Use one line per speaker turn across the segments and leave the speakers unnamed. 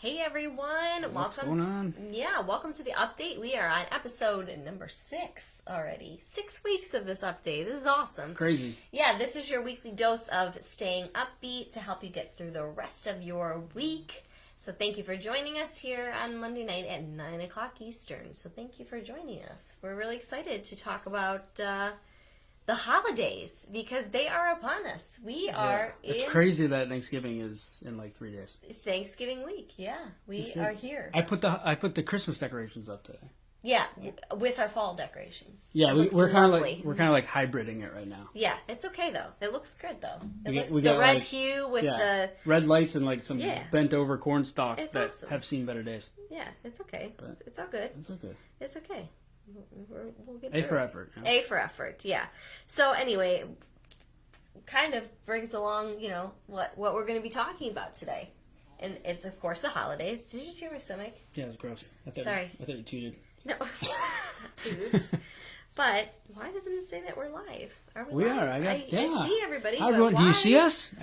Hey everyone,
What's going on?
Welcome to the update. We are on episode number 6 already. 6 weeks of this update. This is awesome.
Crazy.
Yeah, this is your weekly dose of staying upbeat to help you get through the rest of your week. So thank you for joining us here on Monday night at 9 o'clock Eastern. So thank you for joining us. We're really excited to talk about the holidays because they are upon us.
It's crazy that Thanksgiving is in like 3 days.
Thanksgiving week. Yeah, we are here.
I put the Christmas decorations up today.
Yeah, with our fall decorations.
Yeah, we're kind of like hybriding it right now.
Yeah, it's okay though. It looks good though.
We
looks
got
the red hue with the
red lights and like some bent over corn stalk
it's
that
awesome.
have seen better days.
Yeah, it's okay. It's all good.
It's okay.
It's okay. We'll get
A for effort.
Yeah. A for effort. Yeah. So anyway, kind of brings along, what we're going to be talking about today, and it's of course the holidays. Did you just hear my stomach?
Yeah, it's gross.
Sorry.
I thought you tooted.
No, not toot. But why doesn't it say that we're live? Are we live?
Are. I
see everybody.
Hi, everyone. Do you see us?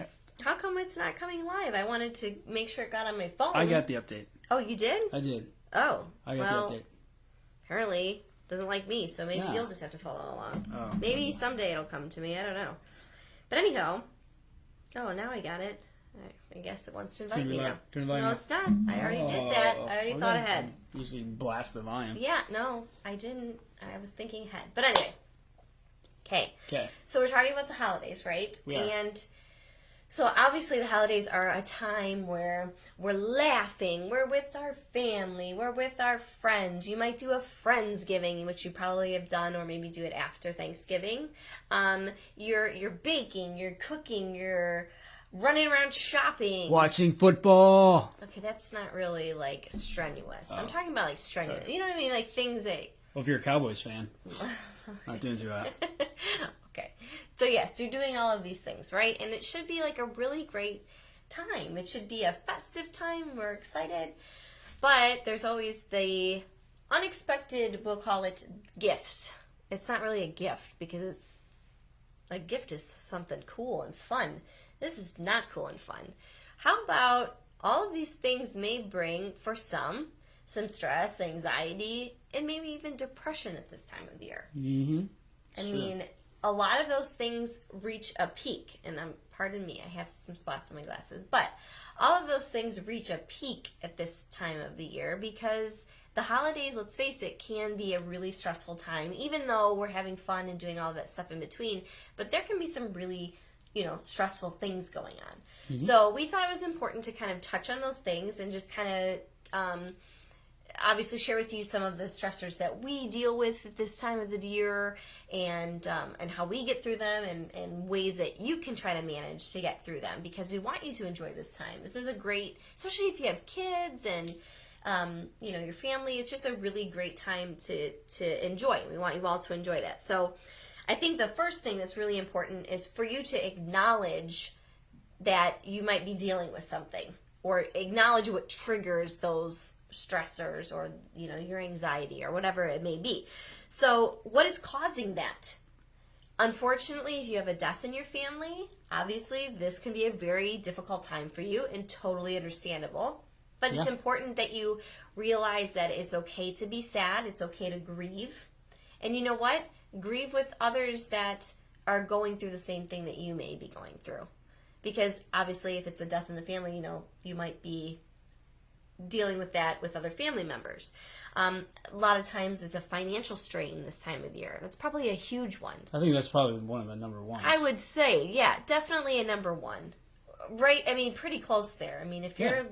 How come it's not coming live? I wanted to make sure it got on my phone.
I got the update.
Oh, you did?
I did.
Oh,
I got the update.
Apparently doesn't like me, so maybe you'll just have to follow along.
Oh.
Maybe someday it'll come to me. I don't know. But anyhow, now I got it. I guess it wants to invite me now. No, it's not. I already did that. I already thought ahead.
Usually blast the volume.
Yeah, no, I didn't. I was thinking ahead. But anyway.
Okay.
So we're talking about the holidays, right?
We are.
And so obviously the holidays are a time where we're laughing, we're with our family, we're with our friends. You might do a Friendsgiving, which you probably have done, or maybe do it after Thanksgiving. You're baking, you're cooking, you're running around shopping.
Watching football.
Okay, that's not really like strenuous. I'm talking about like strenuous.
Sorry.
You know what I mean? Like things that...
Well, if you're a Cowboys fan, not doing too hot.
Okay. So yes, you're doing all of these things, right? And it should be like a really great time. It should be a festive time. We're excited. But there's always the unexpected, we'll call it, gifts. It's not really a gift because a gift is something cool and fun. This is not cool and fun. How about all of these things may bring, for some stress, anxiety, and maybe even depression at this time of year.
Mm-hmm.
I mean, a lot of those things reach a peak, and pardon me, I have some spots on my glasses, but all of those things reach a peak at this time of the year because the holidays, let's face it, can be a really stressful time, even though we're having fun and doing all that stuff in between, but there can be some really stressful things going on. Mm-hmm. So we thought it was important to kind of touch on those things and just kind of obviously share with you some of the stressors that we deal with at this time of the year and how we get through them and ways that you can try to manage to get through them because we want you to enjoy this time. This is a great, especially if you have kids and your family, it's just a really great time to enjoy. We want you all to enjoy that. So I think the first thing that's really important is for you to acknowledge that you might be dealing with something or acknowledge what triggers those stressors or, your anxiety or whatever it may be. So what is causing that? Unfortunately, if you have a death in your family, obviously this can be a very difficult time for you and totally understandable. But it's important that you realize that it's okay to be sad. It's okay to grieve. And you know what? Grieve with others that are going through the same thing that you may be going through. Because obviously if it's a death in the family, you might be dealing with that with other family members. A lot of times it's a financial strain this time of year. That's probably a huge one.
I think that's probably one of the number ones.
I would say, yeah, definitely a number one. Right, I mean, pretty close there. I mean, if you're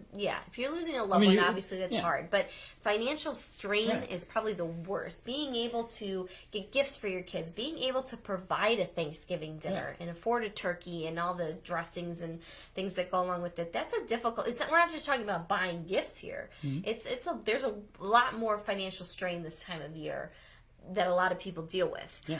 losing a loved one, obviously that's hard. But financial strain is probably the worst. Being able to get gifts for your kids, being able to provide a Thanksgiving dinner and afford a turkey and all the dressings and things that go along with it, that's a difficult. We're not just talking about buying gifts here. Mm-hmm. There's a lot more financial strain this time of year that a lot of people deal with. Yeah.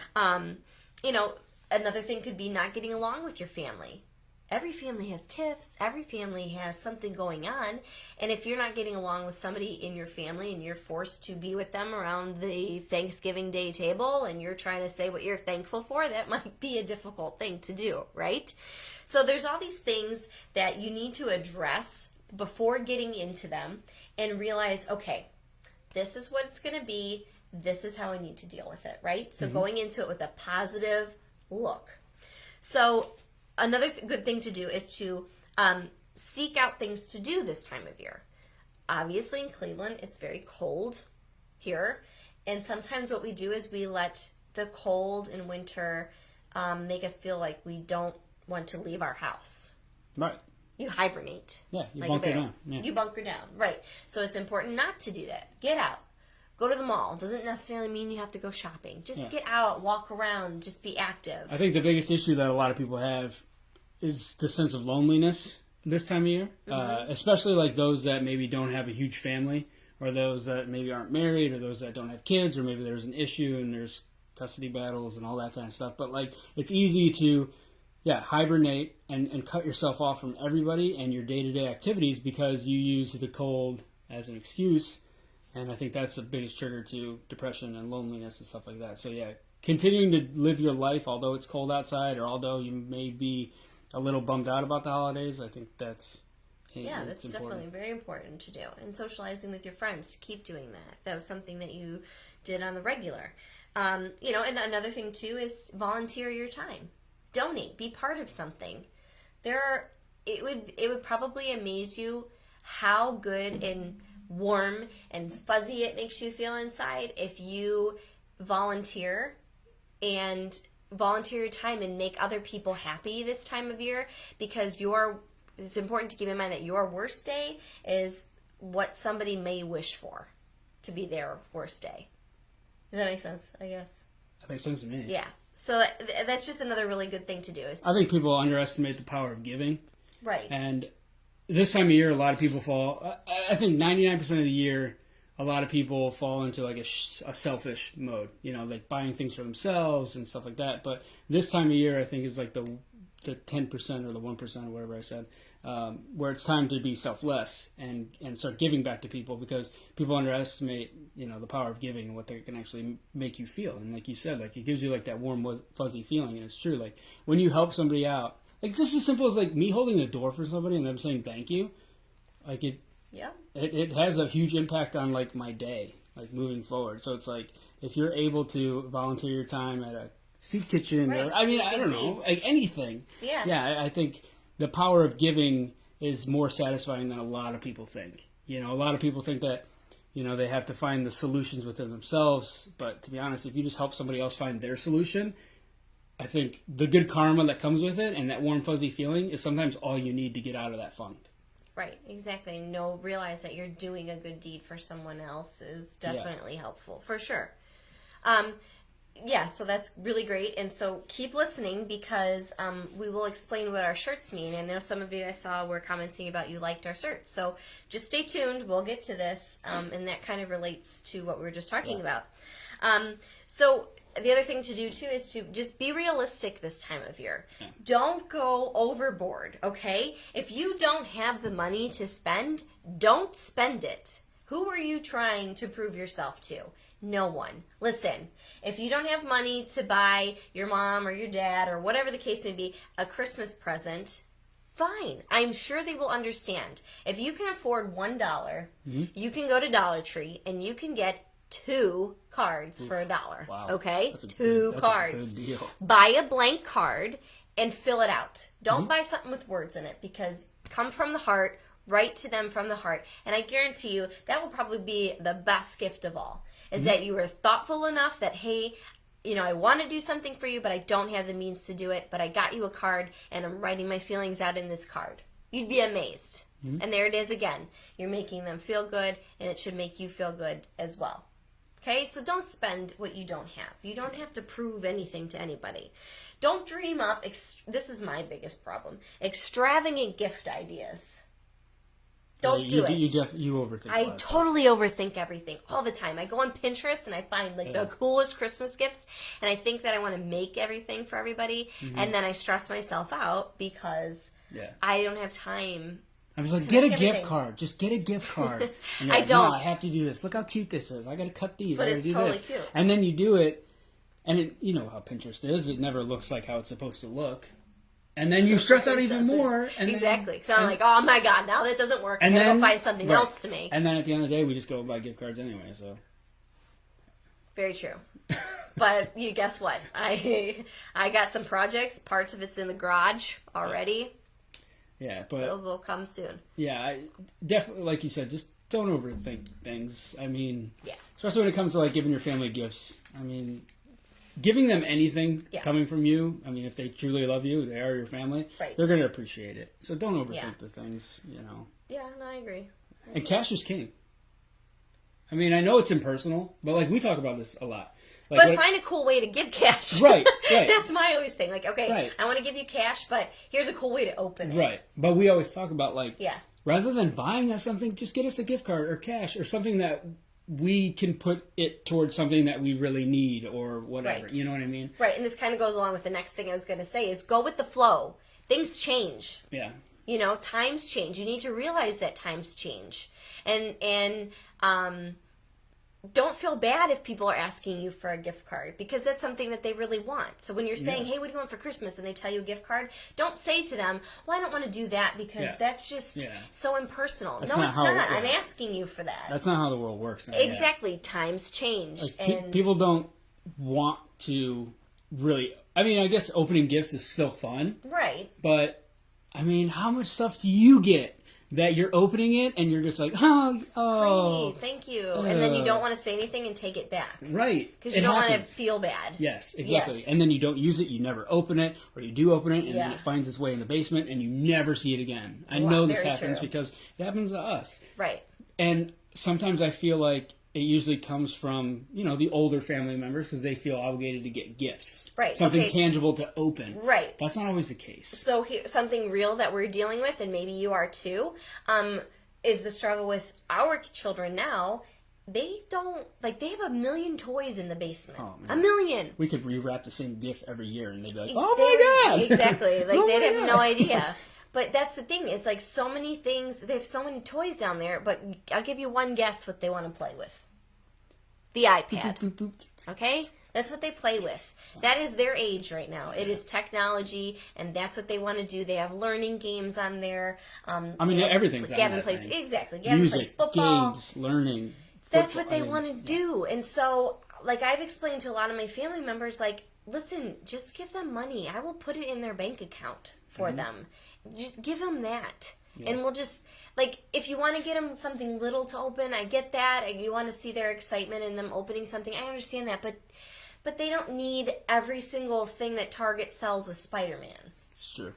Another thing could be not getting along with your family. Every family has tiffs. Every family has something going on. And if you're not getting along with somebody in your family and you're forced to be with them around the Thanksgiving Day table and you're trying to say what you're thankful for, that might be a difficult thing to do, right? So there's all these things that you need to address before getting into them and realize, okay, this is what it's going to be. This is how I need to deal with it, right? So going into it with a positive look. So another good thing to do is to seek out things to do this time of year. Obviously in Cleveland, it's very cold here. And sometimes what we do is we let the cold in winter make us feel like we don't want to leave our house.
Right.
You hibernate.
Yeah, you
like
bunker down. Yeah.
You bunker down, right. So it's important not to do that. Get out. Go to the mall. Doesn't necessarily mean you have to go shopping. Just get out, walk around, just be active.
I think the biggest issue that a lot of people have is the sense of loneliness this time of year, especially like those that maybe don't have a huge family, or those that maybe aren't married, or those that don't have kids, or maybe there's an issue and there's custody battles and all that kind of stuff. But like, it's easy to hibernate and cut yourself off from everybody and your day-to-day activities because you use the cold as an excuse. And I think that's the biggest trigger to depression and loneliness and stuff like that. So yeah, continuing to live your life, although it's cold outside, or although you may be a little bummed out about the holidays, I think that's
that's definitely very important to do. And socializing with your friends, to keep doing that. That was something that you did on the regular. And another thing too is volunteer your time. Donate. Be part of something. It would probably amaze you how good and warm and fuzzy it makes you feel inside if you volunteer your time and make other people happy this time of year, because it's important to keep in mind that your worst day is what somebody may wish for to be their worst day. Does that make sense, I guess?
That makes sense to me.
Yeah. So that's just another really good thing to do.
I think people underestimate the power of giving.
Right.
And this time of year, a lot of people fall... I think 99% of the year, a lot of people fall into like a selfish mode. Like buying things for themselves and stuff like that. But this time of year, I think, is like the 10% or the 1% or whatever I said, where it's time to be selfless and start giving back to people, because people underestimate, the power of giving and what they can actually make you feel. And like you said, like it gives you like that warm, fuzzy feeling. And it's true. Like when you help somebody out, like just as simple as like me holding the door for somebody and them saying thank you, like it has a huge impact on like my day, like moving forward. So it's like if you're able to volunteer your time at a soup kitchen,
right.
or I don't know, like anything.
Yeah.
I think the power of giving is more satisfying than a lot of people think. A lot of people think that, they have to find the solutions within themselves. But to be honest, if you just help somebody else find their solution, I think the good karma that comes with it and that warm, fuzzy feeling is sometimes all you need to get out of that funk.
Right, exactly. Realize that you're doing a good deed for someone else is definitely helpful, for sure. So that's really great. And so keep listening, because we will explain what our shirts mean. And I know some of you I saw were commenting about you liked our shirts. So just stay tuned. We'll get to this. And that kind of relates to what we were just talking about. So the other thing to do, too, is to just be realistic this time of year. Yeah. Don't go overboard, okay? If you don't have the money to spend, don't spend it. Who are you trying to prove yourself to? No one. Listen, if you don't have money to buy your mom or your dad or whatever the case may be a Christmas present, fine. I'm sure they will understand. If you can afford $1, you can go to Dollar Tree and you can get 2 cards for $1. Wow. Okay? That's 2 cards. That's a good deal. Buy a blank card and fill it out. Don't buy something with words in it, because come from the heart, write to them from the heart. And I guarantee you that will probably be the best gift of all. Is that you were thoughtful enough that, hey, I want to do something for you, but I don't have the means to do it, but I got you a card, and I'm writing my feelings out in this card. You'd be amazed. And there it is again. You're making them feel good, and it should make you feel good as well. Okay? So don't spend what you don't have. You don't have to prove anything to anybody. Don't dream up, this is my biggest problem, extravagant gift ideas. Don't do it.
You overthink.
I totally overthink everything all the time. I go on Pinterest and I find the coolest Christmas gifts, and I think that I want to make everything for everybody, and then I stress myself out because I don't have time.
I was like, get a gift card. Just get a gift card. And
I
like,
don't.
No, I have to do this. Look how cute this is. I got to cut these.
But
I
it's
do
totally
this.
cute.
And then you do it, and you know how Pinterest is. It never looks like how it's supposed to look. And then you stress out even more. And
exactly. So I'm like, oh my God, now that doesn't work. I gotta go find something else to make.
And then at the end of the day, we just go buy gift cards anyway. So
very true. But you guess what? I got some projects. Parts of it's in the garage already.
Yeah, but
those will come soon.
Yeah, I definitely, like you said, just don't overthink things. I mean,
yeah.
Especially when it comes to like giving your family gifts. I mean, giving them anything coming from you, I mean, if they truly love you, they are your family, they're going to appreciate it. So don't overthink the things, you know.
Yeah, no, I agree.
And cash is king. I mean, I know it's impersonal, but like we talk about this a lot. Like,
but find a cool way to give cash.
Right.
That's my always thing. Like, okay, I want to give you cash, but here's a cool way to open it.
Right. But we always talk about like, rather than buying us something, just get us a gift card or cash or something that we can put it towards something that we really need or whatever.
Right.
You know what I mean?
Right. And this kind of goes along with the next thing I was going to say is go with the flow. Things change.
Yeah.
You know, times change. You need to realize that times change. And don't feel bad if people are asking you for a gift card because that's something that they really want. So when you're saying, hey, what do you want for Christmas? And they tell you a gift card, don't say to them, well, I don't want to do that because that's just so impersonal.
That's
no, it's not. I'm asking you for that.
That's not how the world works now.
Exactly. Times change.
Like,
and
people don't want to really... I mean, I guess opening gifts is still fun.
Right.
But, I mean, how much stuff do you get that you're opening it and you're just like, oh,
great, thank you. And then you don't want to say anything and take it back.
Right.
Because you don't want to feel bad.
Yes, exactly. Yes. And then you don't use it, you never open it, or you do open it, and then it finds its way in the basement, and you never see it again. I know this happens because it happens to us.
Right.
And sometimes I feel like it usually comes from, you know, the older family members because they feel obligated to get gifts.
Right.
Something tangible to open.
Right.
That's not always the case.
So something real that we're dealing with, and maybe you are too, is the struggle with our children now. They don't, like, they have 1 million toys in the basement. Oh, man. 1 million.
We could rewrap the same gift every year and they'd be like, oh my God.
Exactly. Like, they'd have no idea. But that's the thing. It's like so many things. They have so many toys down there, but I'll give you one guess what they want to play with. The iPad.
Boop, boop, boop.
Okay? That's what they play with. That is their age right now. It is technology, and that's what they want to do. They have learning games on there.
I mean, everything's on
Gavin
that
plays
thing.
Exactly. Gavin
Music,
plays football.
games, learning.
That's what they want to do. And so, like, I've explained to a lot of my family members, like, listen, just give them money. I will put it in their bank account for them. Just give them that. Yeah. And we'll just, like, if you want to get them something little to open, I get that. You want to see their excitement in them opening something. I understand that. But they don't need every single thing that Target sells with Spider-Man.
It's true.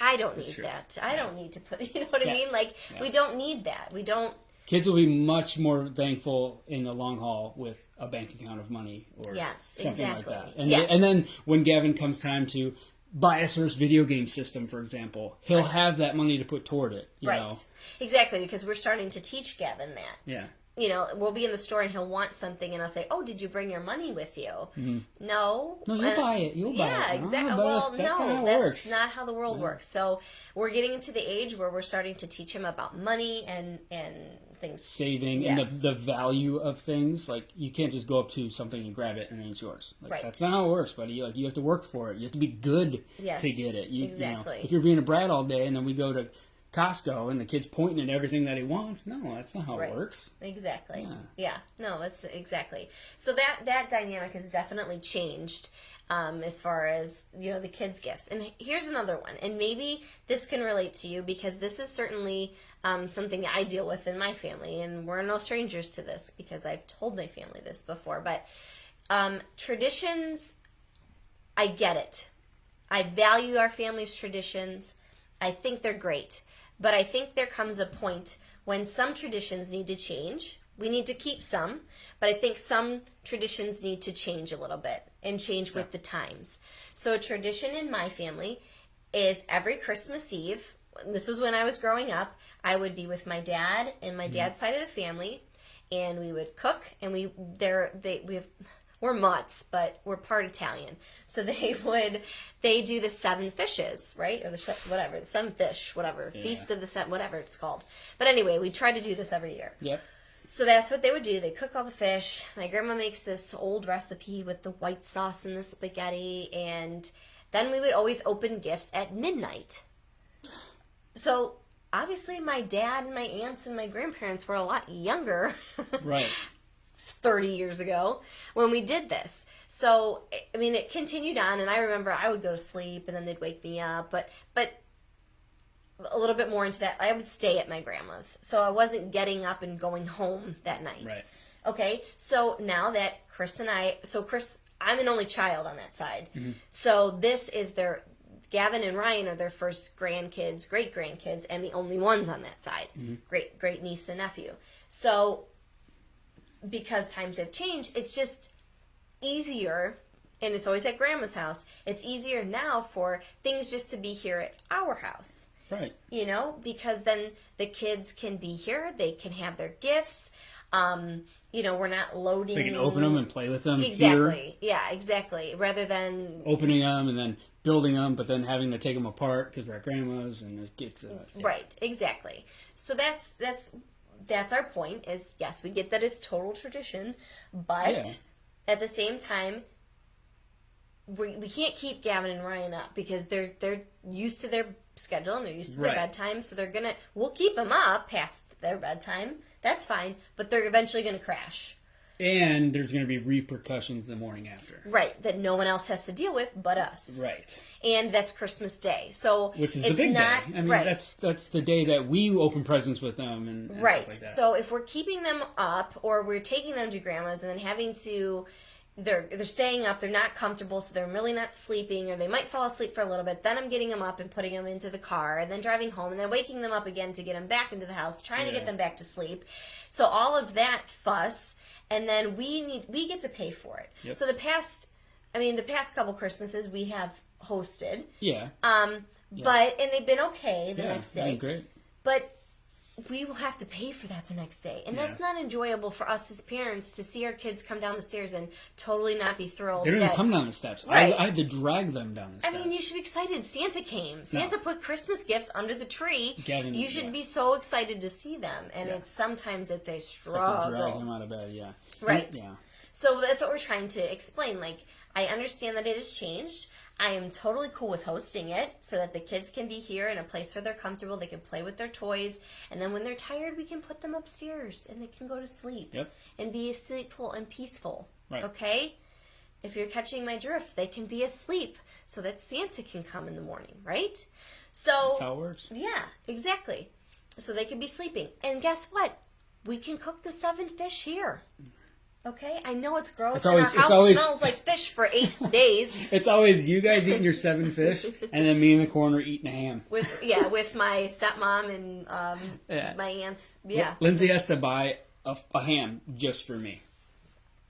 I don't need that. I don't need to put, you know what I mean? Like, we don't need that. We don't.
Kids will be much more thankful in the long haul with a bank account of money or something like that. And, and then when Gavin comes time to buy his first video game system, for example, he'll have that money to put toward it. You know?
Exactly, because we're starting to teach Gavin that.
Yeah.
You know, we'll be in the store and he'll want something and I'll say, oh, did you bring your money with you? Mm-hmm. No.
No, you'll buy it. You'll buy it.
Yeah, exactly. Well, that's not how the world works. So we're getting into the age where we're starting to teach him about money and things.
Saving and the value of things. Like, you can't just go up to something and grab it and then it's yours. Like, that's not how it works, buddy. Like, you have to work for it. You have to be good to get it.
Exactly.
You know, if you're being a brat all day and then we go to Costco and the kid's pointing at everything that he wants, no, that's not how it works.
Exactly. Yeah. No, that's exactly. So that dynamic has definitely changed as far as, you know, the kids' gifts. And here's another one, and maybe this can relate to you because this is certainly something I deal with in my family, and we're no strangers to this because I've told my family this before. But traditions, I get it. I value our family's traditions. I think they're great. But I think there comes a point when some traditions need to change. We need to keep some, but I think some traditions need to change a little bit and change with the times. So a tradition in my family is every Christmas Eve, this was when I was growing up, I would be with my dad and my dad's side of the family, and we would cook, and we're mutts, but we're part Italian. So they do the 7 fishes, right? Or the 7 fish, whatever. Yeah. Feast of the 7, whatever it's called. But anyway, we try to do this every year.
Yep.
So that's what they would do. They cook all the fish. My grandma makes this old recipe with the white sauce and the spaghetti, and Then we would always open gifts at midnight. So obviously my dad and my aunts and my grandparents were a lot younger.
Right.
30 years ago when we did this. So, I mean, it continued on, and I remember I would go to sleep, and then they'd wake me up, but a little bit more into that, I would stay at my grandma's. So I wasn't getting up and going home that night.
Right.
Okay, so now that Chris, I'm an only child on that side. Mm-hmm. So this is Gavin and Ryan are their first grandkids, great-grandkids, and the only ones on that side. Mm-hmm. Great niece and nephew. So because times have changed, it's just easier, and it's always at grandma's house, it's easier now for things just to be here at our house.
Right.
You know, because then the kids can be here, they can have their gifts, you know, we're not loading.
They can open them and play with them.
Exactly.
Here.
Yeah, exactly. Rather than
opening them and then building them, but then having to take them apart because we're at grandma's, and it gets...
Right, exactly. So that's our point, is yes, we get that it's total tradition, but at the same time, we can't keep Gavin and Ryan up because they're used to their schedule and they're used to their bedtime, so we'll keep them up past their bedtime, that's fine, but they're eventually gonna crash.
And there's going to be repercussions the morning after.
Right, that no one else has to deal with but us.
Right.
And that's Christmas Day. So
which is the big day. I mean, that's the day that we open presents with them and stuff like that.
So if we're keeping them up or we're taking them to grandma's and then having to, they're staying up, they're not comfortable, so they're really not sleeping, or they might fall asleep for a little bit, then I'm getting them up and putting them into the car and then driving home and then waking them up again to get them back into the house, trying to get them back to sleep. So all of that fuss, and then we get to pay for it. Yep. So the past couple Christmases we have hosted.
Yeah.
But and they've been okay the next day.
Great.
But we will have to pay for that the next day. And that's not enjoyable for us as parents to see our kids come down the stairs and totally not be thrilled.
They don't even come down the steps.
Right.
I had to drag them down the steps.
I mean, you should be excited. Santa came. Santa put Christmas gifts under the tree.
Gavin,
you should be so excited to see them. And sometimes it's a struggle.
I have to drag him out of bed,
Right.
Yeah.
So that's what we're trying to explain. Like, I understand that it has changed. I am totally cool with hosting it so that the kids can be here in a place where they're comfortable. They can play with their toys. And then when they're tired, we can put them upstairs and they can go to sleep.
Yep.
And be sleepful and peaceful.
Right.
Okay? If you're catching my drift, they can be asleep so that Santa can come in the morning, right? So
that's how it works.
Yeah, exactly. So they can be sleeping. And guess what? We can cook the 7 fish here. Okay, I know it's gross. Our house smells like fish for 8 days.
It's always you guys eating your 7 fish, and then me in the corner eating a ham.
With my stepmom and my aunts. Yeah,
Lindsay has to buy a ham just for me.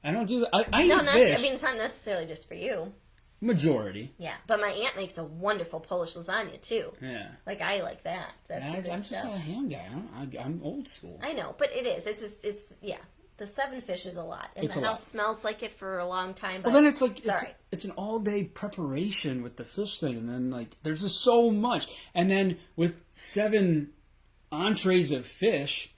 I don't do that. I eat fish.
I mean, it's not necessarily just for you.
Majority.
Yeah, but my aunt makes a wonderful Polish lasagna too.
Yeah,
like I like that. That's
I'm just not a ham guy. I'm old school.
I know, but it is. It's the 7 fish is a lot, and the house smells like it for a long time. But
well, then it's an all day preparation with the fish thing, and then like there's just so much, and then with 7 entrees of fish,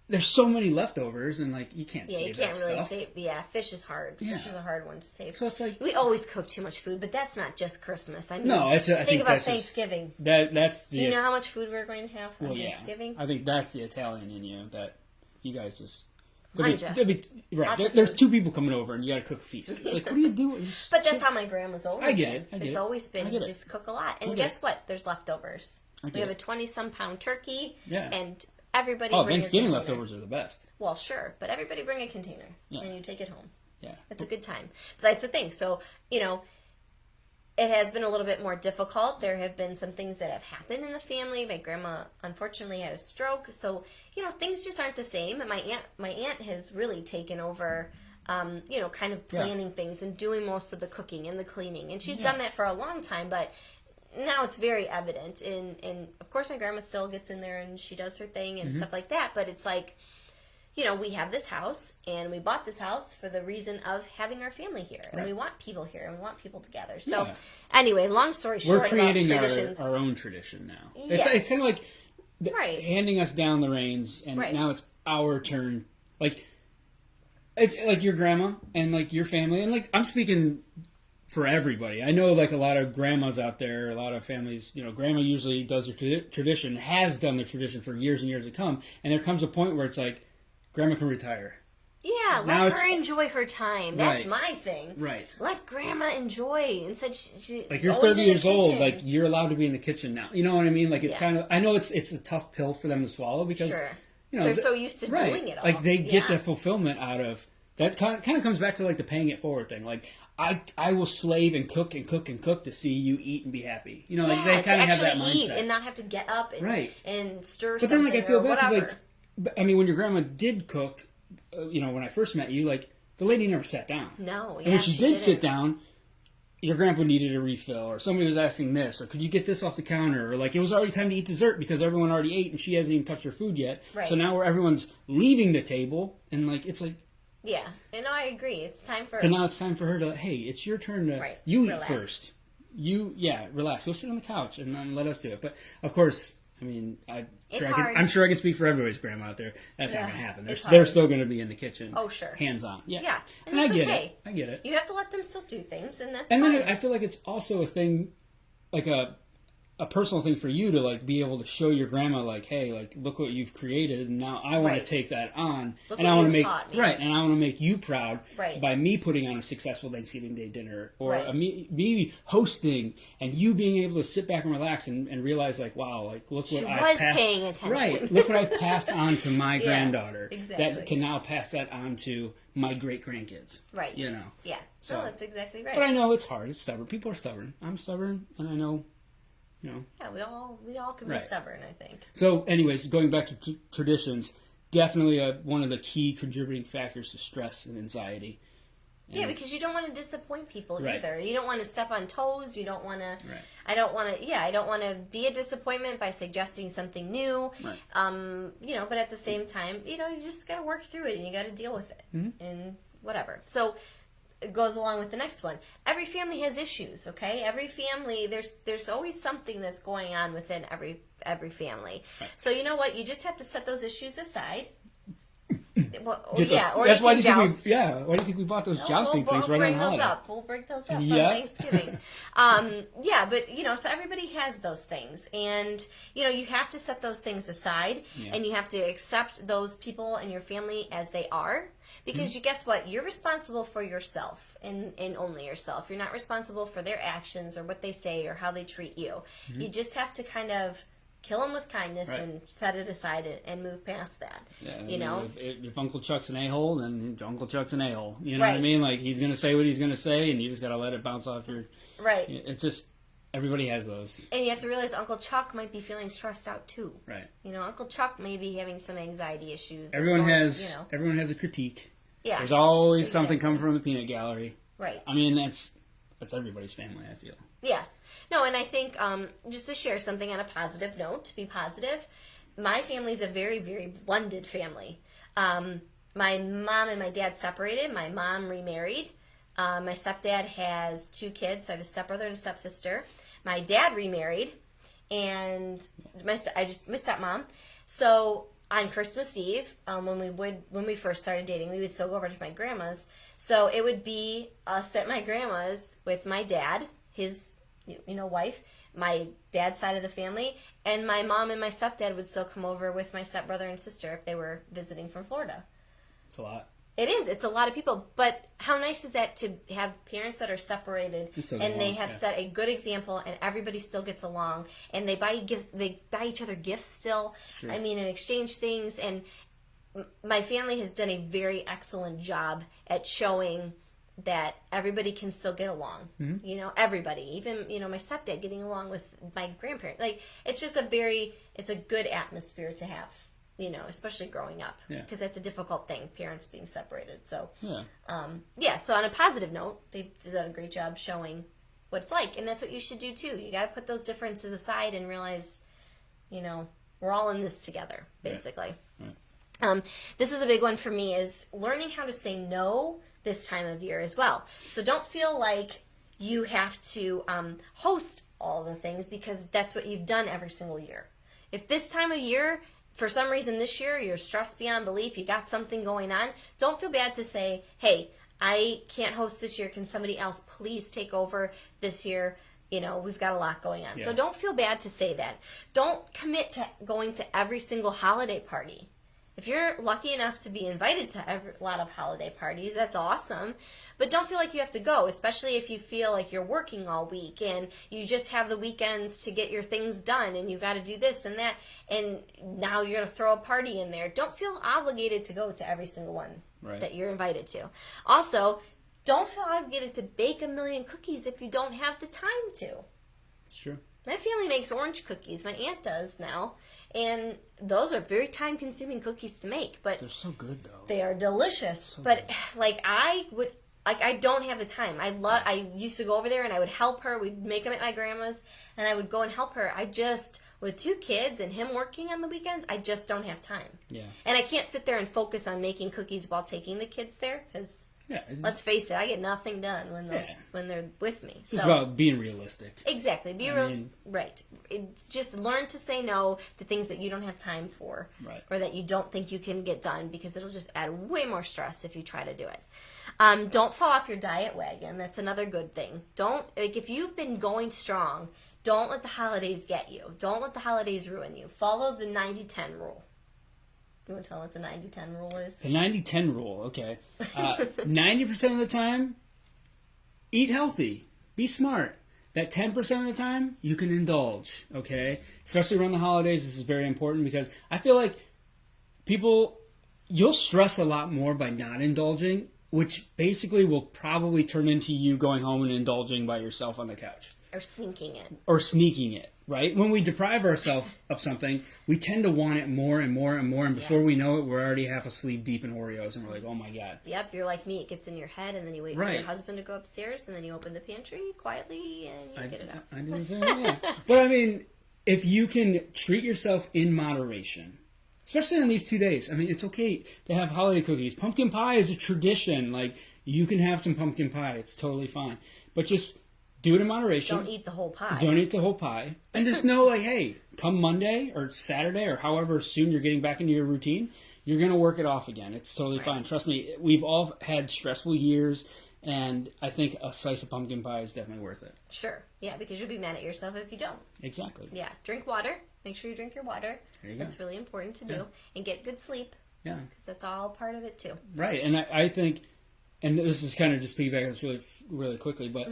there's so many leftovers, and like you can't save that stuff.
Save. Yeah, fish is hard.
Yeah.
Fish is a hard one to save.
So it's like
we always cook too much food, but that's not just Christmas. I mean,
no, I
think about Thanksgiving.
That's
do you know how much food we're going to have on Thanksgiving?
I think that's the Italian in you that you guys just.
Right.
There's 2 people coming over, and you got to cook a feast. It's like, what are you doing?
But that's how my grandma's always.
I get it.
It's always been you just cook a lot, and guess what? There's leftovers. We have a 20-some-pound turkey, and everybody. Bring
Thanksgiving leftovers are the best.
Well, sure, but everybody bring a container, and you take it home.
Yeah,
it's a good time. But that's the thing. So it has been a little bit more difficult. There have been some things that have happened in the family. My grandma, unfortunately, had a stroke. So, things just aren't the same. And my aunt has really taken over, kind of planning things and doing most of the cooking and the cleaning. And she's done that for a long time, but now it's very evident. And of course, my grandma still gets in there and she does her thing and stuff like that. But it's like, we have this house, and we bought this house for the reason of having our family here, and we want people here, and we want people together. So, anyway, long story short,
we're creating
about
our own tradition now.
Yes.
It's kind of like handing us down the reins, and now it's our turn. Like, it's like your grandma and like your family, and like I'm speaking for everybody. I know like a lot of grandmas out there, a lot of families, grandma usually does her tradition, has done the tradition for years and years to come, and there comes a point where it's like, grandma can retire.
Yeah,
Now
let her enjoy her time. That's
Right.
my thing.
Right.
Let grandma enjoy. Instead, she
Like, you're
always
30
in the
years old,
kitchen.
like, you're allowed to be in the kitchen now. You know what I mean? Like, it's
Yeah.
kind of, I know it's a tough pill for them to swallow because,
Sure.
you know,
They're so used to
right.
doing it all.
Like, they get
Yeah.
the fulfillment out of, that kind of comes back to, like, the paying it forward thing. Like, I will slave and cook and cook and cook to see you eat and be happy. You know, like, they
to
kind of have that
actually
mindset.
eat and not have to get up and,
Right.
and stir
But
something
then, like, I feel
or
bad because,
whatever.
like, I mean, when your grandma did cook, when I first met you, like, the lady never sat down.
No, yeah,
And when she did sit
didn't.
down, your grandpa needed a refill, or somebody was asking this, or could you get this off the counter, or like it was already time to eat dessert because everyone already ate and she hasn't even touched her food yet.
Right.
So now where everyone's leaving the table, and like it's like,
Yeah, and I agree. It's time for...
so now it's time for her to, hey, it's your turn to,
Right.
you
Relax.
eat first. Relax. Go sit on the couch and then let us do it. But of course, I mean,
It's hard.
I'm sure I can speak for everybody's grandma out there. That's not
Yeah,
going to happen.
it's
They're
hard.
still going to be in the kitchen.
Oh, sure.
Hands on. Yeah.
Yeah,
And
it's
I get
okay.
it. I get it.
You have to let them still do things, and that's
And
fine.
then I feel like it's also a thing, like a personal thing for you to like be able to show your grandma, like, hey, like look what you've created, and now I want
Right.
to take that on,
Look
and
what
I want
you've
to make
taught me.
right, and I want to make you proud
Right.
by me putting on a successful Thanksgiving Day dinner, or
Right.
me hosting, and you being able to sit back and relax and realize, like, wow, like look what
She
I've
was
passed,
paying attention.
right? Look what I've passed on to my granddaughter
exactly.
that can now pass that on to my great grandkids,
Right.
You know.
Yeah.
So-
No, that's exactly right.
But I know it's hard. It's stubborn. People are stubborn. I'm stubborn, and I know,
Yeah, we all can
Right.
be stubborn, I think.
So, anyways, going back to traditions, definitely one of the key contributing factors to stress and anxiety.
Yeah, because you don't want to disappoint people
Right.
either. You don't want to step on toes. You don't want to.
Right.
I don't want to. Yeah, I don't want to be a disappointment by suggesting something new.
Right.
But at the same time, you just got to work through it and you got to deal with it and whatever. So it goes along with the next one. Every family has issues. Okay, every family there's always something that's going on within every family.
Right.
So you know what? You just have to set those issues aside. Well,
Get those-
or
that's
you
why
can
do you think
joust.
why do you think we bought those jousting things right on
bring those
holiday?
up. We'll bring those up
Yeah.
on Thanksgiving. But so everybody has those things, and you have to set those things aside,
Yeah.
and you have to accept those people and your family as they are, because you guess what? You're responsible for yourself and only yourself. You're not responsible for their actions or what they say or how they treat you. You just have to kind of kill them with kindness
Right.
and set it aside and move past that.
Yeah, I
you
mean,
know.
if Uncle Chuck's an a-hole, then Uncle Chuck's an a-hole. You know what I
Right.
mean? Like, he's going to say what he's going to say, and you just got to let it bounce off your...
Right.
It's just, everybody has those.
And you have to realize Uncle Chuck might be feeling stressed out too.
Right.
Uncle Chuck may be having some anxiety issues. or
Everyone
going,
has everyone has a critique.
Yeah.
There's always
Exactly.
something coming from the peanut gallery.
Right.
I mean, that's everybody's family, I feel.
Yeah. No, and I think just to share something on a positive note, to be positive, my family's a very, very blended family. My mom and my dad separated. My mom remarried. My stepdad has 2 kids. So I have a stepbrother and a stepsister. My dad remarried, and my stepmom. So on Christmas Eve, when we first started dating, we would still go over to my grandma's. So it would be us at my grandma's with my dad, his wife, my dad's side of the family, and my mom and my stepdad would still come over with my stepbrother and sister if they were visiting from Florida.
It's a lot.
It is. It's a lot of people. But how nice is that to have parents that are separated and they have set a good example, and everybody still gets along, and they buy gifts. They buy each other gifts still.
Sure.
I mean, and exchange things. And my family has done a very excellent job at showing that everybody can still get along. Everybody, even my stepdad getting along with my grandparents. Like, it's just it's a good atmosphere to have. Especially growing up, because that's a difficult thing, parents being separated. So, so on a positive note, they've done a great job showing what it's like, and that's what you should do too. You got to put those differences aside and realize, we're all in this together, basically.
Right.
This is a big one for me, is learning how to say no this time of year as well. So don't feel like you have to host all the things because that's what you've done every single year. If this time of year, for some reason this year, you're stressed beyond belief, you got something going on, don't feel bad to say, hey, I can't host this year. Can somebody else please take over this year? You know, we've got a lot going on.
Yeah.
So don't feel bad to say that. Don't commit to going to every single holiday party. If you're lucky enough to be invited to a lot of holiday parties, that's awesome. But don't feel like you have to go, especially if you feel like you're working all week and you just have the weekends to get your things done and you got to do this and that, and now you're going to throw a party in there. Don't feel obligated to go to every single one that you're invited to. Also, don't feel obligated to bake a million cookies if you don't have the time to.
It's true.
My family makes orange cookies. My aunt does now. And those are very time-consuming cookies to make. But
they're so good, though.
They are delicious. So but, good. I don't have the time. I used to go over there and I would help her. We'd make them at my grandma's and I would go and help her. With 2 kids and him working on the weekends, I just don't have time.
Yeah.
And I can't sit there and focus on making cookies while taking the kids there because...
Yeah,
let's face it, I get nothing done when they're with me.
It's about being realistic.
Exactly. Right. It's just learn to say no to things that you don't have time for.
Right.
Or that you don't think you can get done because it'll just add way more stress if you try to do it. Don't fall off your diet wagon. That's another good thing. If you've been going strong, don't let the holidays get you. Don't let the holidays ruin you. Follow the 90-10 rule. You want to tell them what the 90-10 rule is?
The 90-10 rule, okay. 90% of the time, eat healthy. Be smart. That 10% of the time, you can indulge, okay? Especially around the holidays, this is very important because I feel like you'll stress a lot more by not indulging, which basically will probably turn into you going home and indulging by yourself on the couch.
Or sneaking it. Right? When we deprive ourselves of something, we tend to want it more and more and more, and before we know it, we're already half asleep deep in Oreos, and we're like, oh my God. Yep, you're like me. It gets in your head, and then you wait for your husband to go upstairs, and then you open the pantry quietly, and you get it out.
I did the same thing. But I mean, if you can treat yourself in moderation, especially on these 2 days, I mean, it's okay to have holiday cookies. Pumpkin pie is a tradition. Like, you can have some pumpkin pie. It's totally fine. But just... do it in moderation.
Don't eat the whole pie.
Don't eat the whole pie. And just know, like, hey, come Monday or Saturday or however soon you're getting back into your routine, you're going to work it off again. It's totally fine. Trust me, we've all had stressful years, and I think a slice of pumpkin pie is definitely worth it.
Sure. Yeah, because you'll be mad at yourself if you don't.
Exactly.
Yeah. Drink water. Make sure you drink your water. That's really important to do. And get good sleep.
Yeah.
Because that's all part of it, too.
Right. And I think, and this is kind of just piggybacking this really, really quickly, but...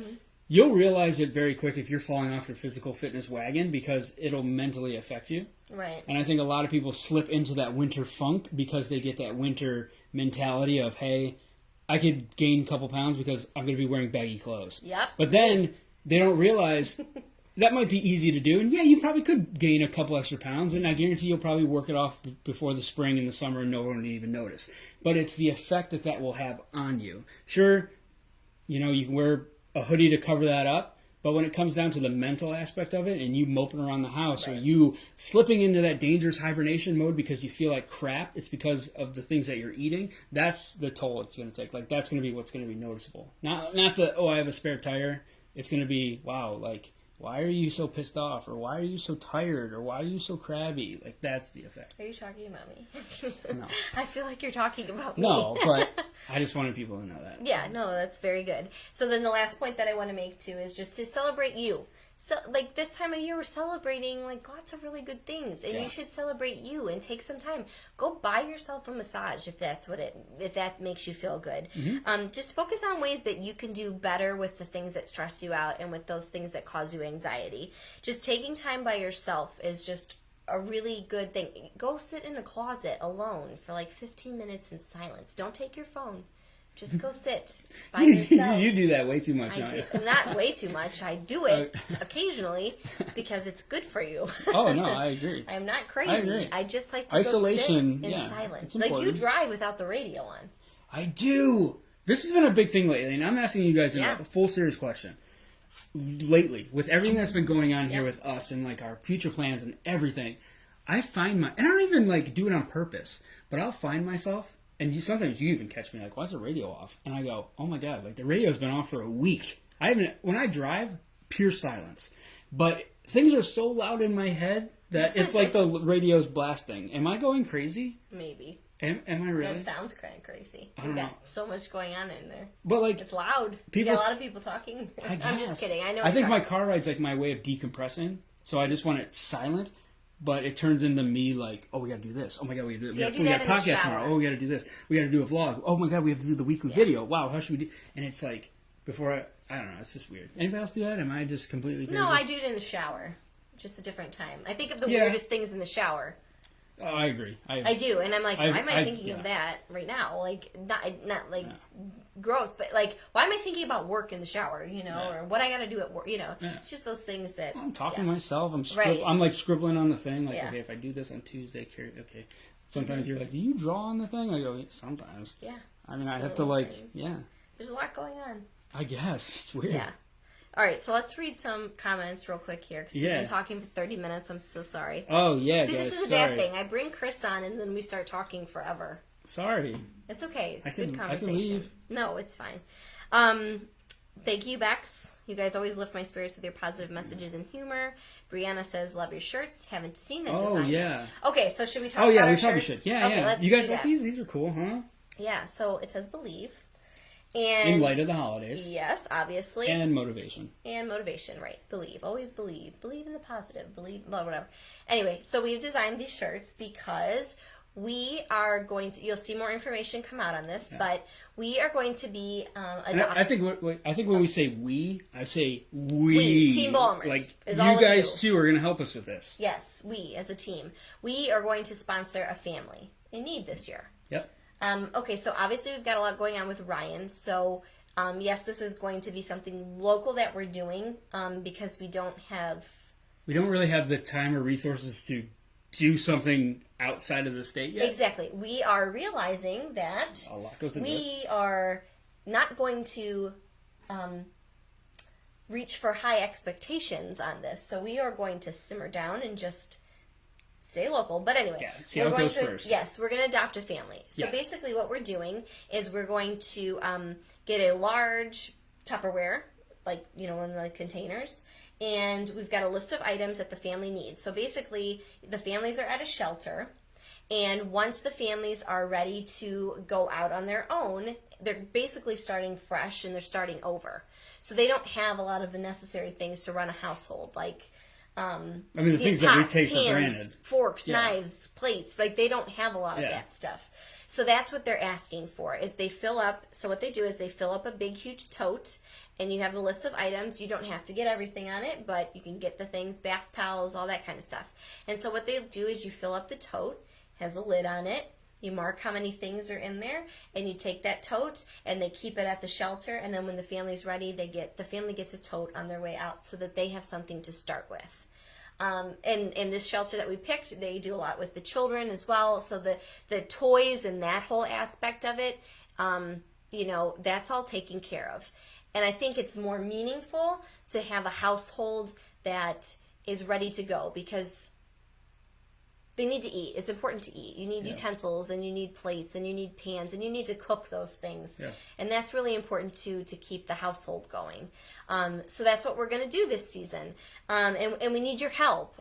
you'll realize it very quick if you're falling off your physical fitness wagon because it'll mentally affect you.
Right.
And I think a lot of people slip into that winter funk because they get that winter mentality of, hey, I could gain a couple pounds because I'm going to be wearing baggy clothes.
Yep.
But then they don't realize that might be easy to do. And yeah, you probably could gain a couple extra pounds, and I guarantee you'll probably work it off before the spring and the summer and no one will even notice. But it's the effect that will have on you. Sure, you can wear a hoodie to cover that up, but when it comes down to the mental aspect of it and you moping around the house or you slipping into that dangerous hibernation mode because you feel like crap, it's because of the things that you're eating, that's the toll it's going to take. Like, that's going to be what's going to be noticeable. Not the, I have a spare tire. It's going to be, wow, like, why are you so pissed off? Or why are you so tired? Or why are you so crabby? Like, that's the effect.
Are you talking about me?
No.
I feel like you're talking about me.
No, but I just wanted people to know that.
Yeah, no, that's very good. So then the last point that I want to make, too, is just to celebrate you. So, like, this time of year, we're celebrating, like, lots of really good things. And you should celebrate you and take some time. Go buy yourself a massage if that makes you feel good. Mm-hmm. Just focus on ways that you can do better with the things that stress you out and with those things that cause you anxiety. Just taking time by yourself is just a really good thing. Go sit in a closet alone for, like, 15 minutes in silence. Don't take your phone. Just go sit by yourself.
You do that way too much.
Not way too much. I do it occasionally because it's good for you.
Oh, no, I agree.
I am not crazy.
I agree.
I just like to
Isolation,
go sit in silence.
Like,
you drive without the radio on.
I do. This has been a big thing lately, and I'm asking you guys a full serious question. Lately, with everything that's been going on here with us and, like, our future plans and everything, I find and I don't even, like, do it on purpose, but I'll find myself... and sometimes you even catch me like, why is the radio off? And I go, oh my God, like the radio's been off for a week. When I drive, pure silence. But things are so loud in my head that it's like the radio's blasting. Am I going crazy?
Maybe.
Am I really?
That sounds kind of crazy.
I
You've
don't
got
know.
so much going on in there.
But like,
It's loud.
People,
You got a lot of people talking. I'm just kidding. I know.
I think my car ride's like my way of decompressing. So I just want it silent. But it turns into me like, oh, we got to do this. Oh my god, we got to do it.
See,
We got a podcast tomorrow. Oh, we got to do this. We got to do a vlog. Oh my god, we have to do the weekly video. Wow, how should we do? And it's like before I don't know. It's just weird. Anybody else do that? Am I just completely crazy?
No, I do it in the shower. Just a different time. I think of the weirdest things in the shower.
Oh, I agree.
I do, and I'm like, why am I thinking of that right now? Like, not like gross, but like, why am I thinking about work in the shower? You know, or what I got to do at work. You know, it's just those things that
I'm talking to myself.
Right.
I'm like scribbling on the thing. Like, okay, if I do this on Tuesday, okay. Sometimes you're like, do you draw on the thing? I go, sometimes.
Yeah.
I mean, I have to like,
things. There's a lot going on.
I guess it's weird.
Yeah. All right, so let's read some comments real quick here because we've been talking for 30 minutes. I'm so sorry.
Oh, yeah,
See,
guys,
this is a bad thing. I bring Chris on and then we start talking forever.
Sorry.
It's okay. It's good conversation.
I can leave.
No, it's fine. Thank you, Bex. You guys always lift my spirits with your positive messages and humor. Brianna says, love your shirts. Haven't seen that design yet. Okay, so should we talk about our shirts? Oh, yeah, we probably should.
Yeah,
okay, let's
you guys
do
like
that.
these? These are cool, huh?
Yeah, so it says believe. And
in light of the holidays.
Yes, obviously.
And motivation.
And motivation, right. Believe. Always believe. Believe in the positive. Believe, well, whatever. Anyway, so we've designed these shirts because we are going to, you'll see more information come out on this, but we are going to be
I think when we say we, I say we.
Team Balmert.
Like,
is
you
all
guys too are going to help us with this.
Yes, we as a team. We are going to sponsor a family in need this year.
Yep.
Okay, so obviously we've got a lot going on with Ryan. So, yes, this is going to be something local that we're doing because we don't really have the time or resources to do something outside of the state yet. Exactly. We are realizing that
a lot goes into
we are not going to reach for high expectations on this. So we are going to simmer down and just stay local. But anyway,
see how it goes first.
Yes, we're going to adopt a family. So basically what we're doing is we're going to get a large Tupperware, like, you know, one of the containers, and we've got a list of items that the family needs. So basically, the families are at a shelter, and once the families are ready to go out on their own, they're basically starting fresh and they're starting over. So they don't have a lot of the necessary things to run a household, like
I mean, the things that we take for granted.
Forks, knives, plates, like they don't have a lot of that stuff. So that's what they're asking for, is they fill up, so what they do is they fill up a big, huge tote, and you have the list of items. You don't have to get everything on it, but you can get the things, bath towels, all that kind of stuff. And so what they do is you fill up the tote, has a lid on it, you mark how many things are in there, and you take that tote, and they keep it at the shelter, and then when the family's ready, the family gets a tote on their way out so that they have something to start with. And this shelter that we picked, they do a lot with the children as well. So the toys and that whole aspect of it, you know, that's all taken care of. And I think it's more meaningful to have a household that is ready to go because they need to eat. It's important to eat. You need utensils, and you need plates, and you need pans, and you need to cook those things. Yeah. And that's really important to keep the household going. So that's what we're going to do this season. And we need your help.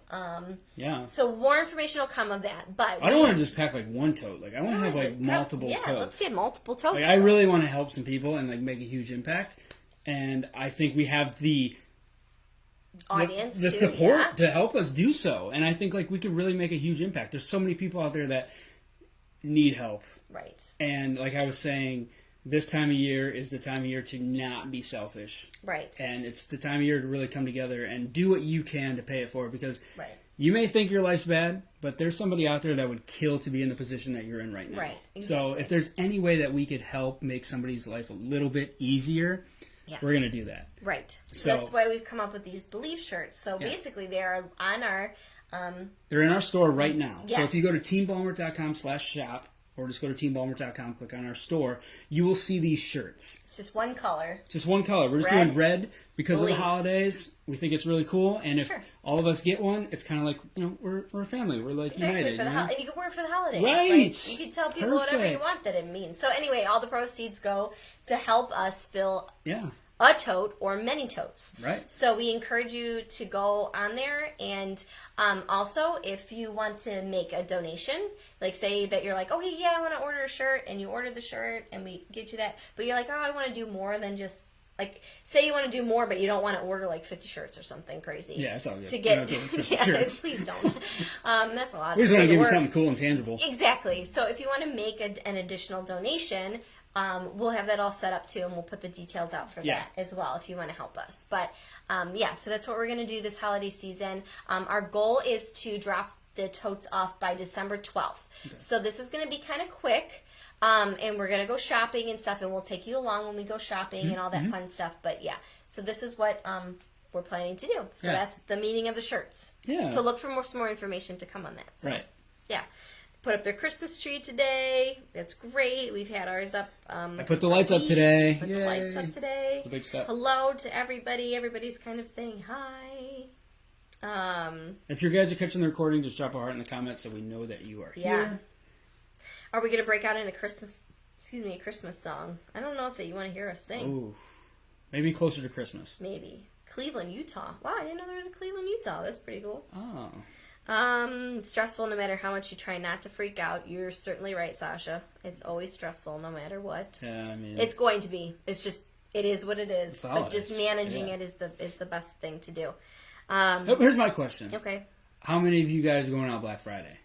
So more information will come of that. But
I don't want to just pack like one tote. Like I want to have like multiple totes.
Yeah, let's get multiple totes.
Like, I really want to help some people and like make a huge impact. And I think we have the
audience,
the support to help us do so. And I think like we could really make a huge impact. There's so many people out there that need help.
Right.
And like I was saying, this time of year is the time of year to not be selfish.
Right. And
it's the time of year to really come together and do what you can to pay it forward, because you may think your life's bad, but there's somebody out there that would kill to be in the position that you're in right now.
Right. Exactly.
So if there's any way that we could help make somebody's life a little bit easier, we're going to do that.
Right. So that's why we've come up with these Believe shirts. So basically they are on our...
they're in our store right now. Yes. So if you go to teambalmert.com/shop, or just go to teambalmert.com, click on our store, you will see these shirts.
It's just one color.
Just one color. We're just doing red because of the holidays. We think it's really cool. And if all of us get one, it's kind of like, you know, we're a family. We're like united.
And you can wear it for the holidays.
Right.
Like, you can tell people whatever you want that it means. So anyway, all the proceeds go to help us fill a tote or many totes.
Right.
So we encourage you to go on there, and also if you want to make a donation, like say that you're like, okay, yeah, I want to order a shirt, and you order the shirt and we get you that, but you're like, oh, I want to do more than just, like, say you want to do more, but you don't want to order like 50 shirts or something crazy.
Yeah, it's all good.
To get,
shirts.
Please don't. That's a lot.
We just want to give you
work.
something cool and tangible.
Exactly. So if you want to make an additional donation, we'll have that all set up too, and we'll put the details out for that as well if you want to help us. But so that's what we're going to do this holiday season. Our goal is to drop the totes off by December 12th. Okay. So this is going to be kind of quick. And we're going to go shopping and stuff, and we'll take you along when we go shopping and all that fun stuff. But yeah, so this is what we're planning to do. So that's the meaning of the shirts. Yeah. So look for some more information to come on that. So, right. Yeah. Put up their Christmas tree today. That's great. We've had ours up.
I put the lights up today.
Put the lights up today.
It's a big step.
Hello to everybody. Everybody's kind of saying hi.
If you guys are catching the recording, just drop a heart in the comments so we know that you are here.
Are we going to break out in a Christmas song? I don't know if you want to hear us sing.
Ooh. Maybe closer to Christmas.
Maybe. Cleveland, Utah. Wow, I didn't know there was a Cleveland, Utah. That's pretty cool.
Oh.
It's stressful no matter how much you try not to freak out. You're certainly right, Sasha. It's always stressful no matter what.
Yeah, I mean.
It's going to be. It's just, it is what it is. But just managing it is the best thing to do.
Here's my question.
Okay.
How many of you guys are going out Black Friday?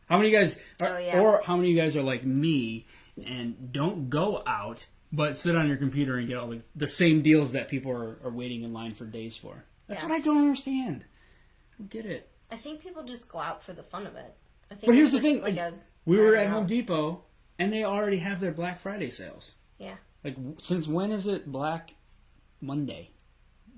How many of you guys are, or how many of you guys are like me and don't go out but sit on your computer and get all the same deals that people are waiting in line for days for? That's what I don't understand. I don't get it.
I think people just go out for the fun of it. I think
but here's the thing. We were at Home Depot and they already have their Black Friday sales.
Yeah.
Like, since when is it Black Monday?